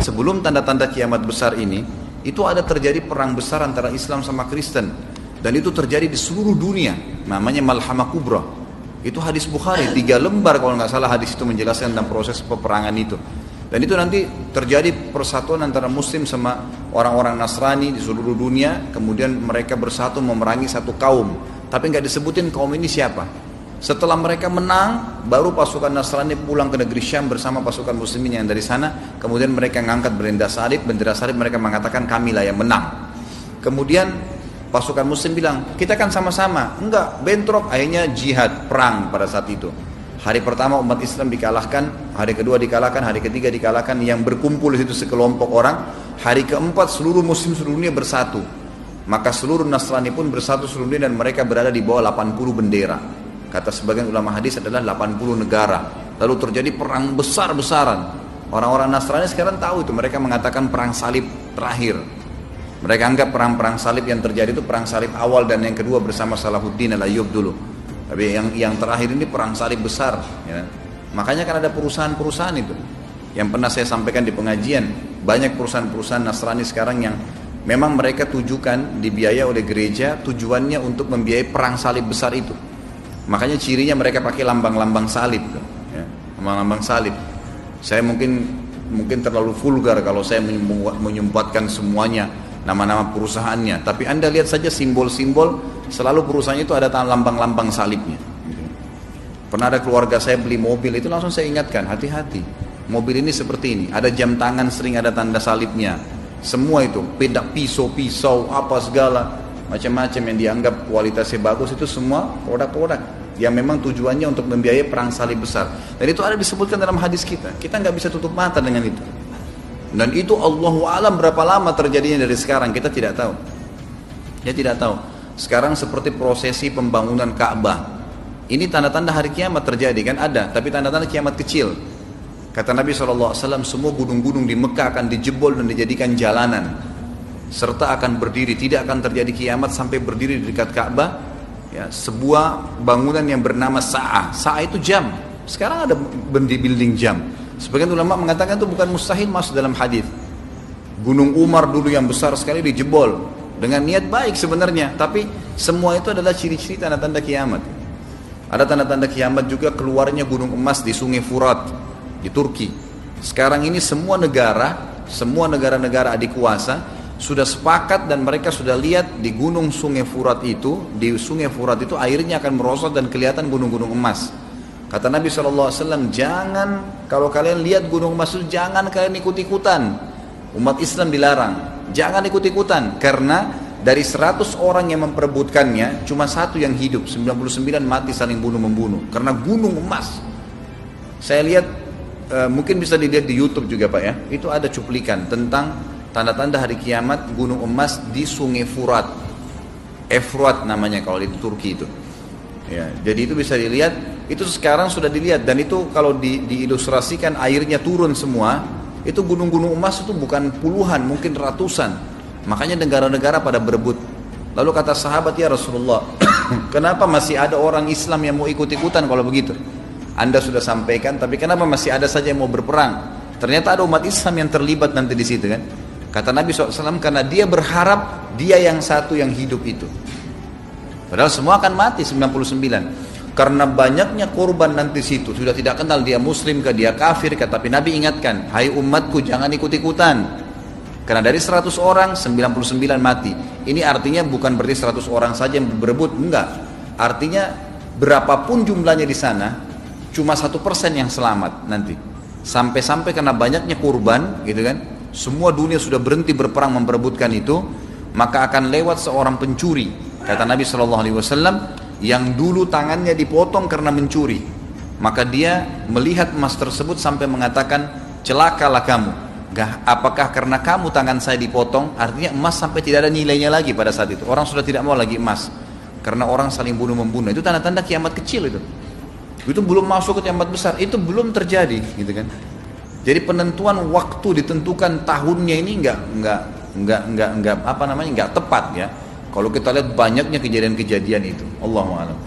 sebelum tanda-tanda kiamat besar ini, itu ada terjadi perang besar antara Islam sama Kristen. Dan itu terjadi di seluruh dunia, namanya Malhamah Kubra. Itu hadis Bukhari, 3 lembar kalau nggak salah hadis itu menjelaskan tentang proses peperangan itu. Dan itu nanti terjadi persatuan antara Muslim sama orang-orang Nasrani di seluruh dunia. Kemudian mereka bersatu memerangi satu kaum. Tapi nggak disebutin kaum ini siapa. Setelah mereka menang, baru pasukan Nasrani pulang ke negeri Syam bersama pasukan Muslimin yang dari sana. Kemudian mereka ngangkat bendera salib mereka mengatakan kamilah yang menang. Kemudian pasukan Muslim bilang, kita kan sama-sama. Enggak, bentrok, akhirnya jihad, perang pada saat itu. Hari pertama umat Islam dikalahkan, hari kedua dikalahkan, hari ketiga dikalahkan, yang berkumpul di situ sekelompok orang. Hari keempat seluruh Muslim seluruh dunia bersatu. Maka seluruh Nasrani pun bersatu seluruh dunia dan mereka berada di bawah 80 bendera. Kata sebagian ulama hadis adalah 80 negara. Lalu terjadi perang besar-besaran. Orang-orang Nasrani sekarang tahu itu, mereka mengatakan perang salib terakhir. Mereka anggap perang-perang salib yang terjadi itu perang salib awal dan yang kedua bersama Salahuddin al-Ayyub dulu. Tapi yang terakhir ini perang salib besar. Ya. Makanya kan ada perusahaan-perusahaan itu. Yang pernah saya sampaikan di pengajian, banyak perusahaan-perusahaan Nasrani sekarang yang memang mereka tujukan, dibiayai oleh gereja, tujuannya untuk membiayai perang salib besar itu. Makanya cirinya mereka pakai lambang-lambang salib. Ya. Lambang-lambang salib. Saya mungkin terlalu vulgar kalau saya menyempatkan semuanya nama-nama perusahaannya, tapi Anda lihat saja simbol-simbol, selalu perusahaannya itu ada lambang-lambang salibnya. Pernah ada keluarga saya beli mobil, itu langsung saya ingatkan, hati-hati, mobil ini seperti ini, ada jam tangan sering ada tanda salibnya, semua itu, pedak pisau, apa segala, macam-macam yang dianggap kualitasnya bagus, itu semua produk-produk yang memang tujuannya untuk membiayai perang salib besar. Dan itu ada disebutkan dalam hadis kita nggak bisa tutup mata dengan itu. Dan itu Allahu alam berapa lama terjadinya dari sekarang, kita tidak tahu. Dia tidak tahu. Sekarang seperti prosesi pembangunan Ka'bah. Ini tanda-tanda hari kiamat terjadi kan ada, tapi tanda-tanda kiamat kecil. Kata Nabi SAW, semua gunung-gunung di Mekah akan dijebol dan dijadikan jalanan. Serta akan berdiri, tidak akan terjadi kiamat sampai berdiri di dekat Ka'bah. Ya, sebuah bangunan yang bernama Sa'ah. Sa'ah itu jam. Sekarang ada building jam. Sebagian ulama mengatakan itu bukan mustahil masuk dalam hadis. Gunung Umar dulu yang besar sekali dijebol dengan niat baik sebenarnya, tapi semua itu adalah ciri-ciri tanda-tanda kiamat. Ada tanda-tanda kiamat juga keluarnya gunung emas di Sungai Furat di Turki. Sekarang ini semua negara-negara adik kuasa sudah sepakat dan mereka sudah lihat di gunung Sungai Furat itu, airnya akan merosot dan kelihatan gunung-gunung emas. Kata Nabi SAW, jangan, kalau kalian lihat gunung emas itu, jangan kalian ikut-ikutan. Umat Islam dilarang, jangan ikut-ikutan. Karena dari 100 orang yang memperebutkannya, cuma 1 yang hidup, 99 mati saling bunuh-membunuh. Karena gunung emas. Saya lihat, mungkin bisa dilihat di YouTube juga Pak ya, itu ada cuplikan tentang tanda-tanda hari kiamat gunung emas di Sungai Furat. Efrat namanya kalau di Turki itu. Ya, jadi itu bisa dilihat, itu sekarang sudah dilihat dan itu kalau diilustrasikan airnya turun semua, itu gunung-gunung emas itu bukan puluhan, mungkin ratusan. Makanya negara-negara pada berebut. Lalu kata sahabat, ya Rasulullah, kenapa masih ada orang Islam yang mau ikut-ikutan kalau begitu? Anda sudah sampaikan, tapi kenapa masih ada saja yang mau berperang? Ternyata ada umat Islam yang terlibat nanti di situ kan? Kata Nabi SAW, karena dia berharap dia yang satu yang hidup itu. Padahal semua akan mati 99. Karena banyaknya korban nanti situ, sudah tidak kenal dia muslim ke dia kafir ke, tapi Nabi ingatkan, hai umatku jangan ikut-ikutan. Karena dari 100 orang 99 mati. Ini artinya bukan berarti 100 orang saja yang berebut, enggak. Artinya berapapun jumlahnya di sana, cuma 1% yang selamat nanti. Sampai-sampai karena banyaknya korban, gitu kan? Semua dunia sudah berhenti berperang memperebutkan itu, maka akan lewat seorang pencuri. Kata Nabi SAW, yang dulu tangannya dipotong karena mencuri, maka dia melihat emas tersebut sampai mengatakan, celakalah kamu. Apakah karena kamu tangan saya dipotong? Artinya emas sampai tidak ada nilainya lagi pada saat itu. Orang sudah tidak mau lagi emas, karena orang saling bunuh-membunuh. Itu tanda-tanda kiamat kecil itu. Itu belum masuk ke kiamat besar. Itu belum terjadi, gitu kan? Jadi penentuan waktu ditentukan tahunnya ini enggak tepat ya. Kalau kita lihat banyaknya kejadian-kejadian itu, Allahu a'lam.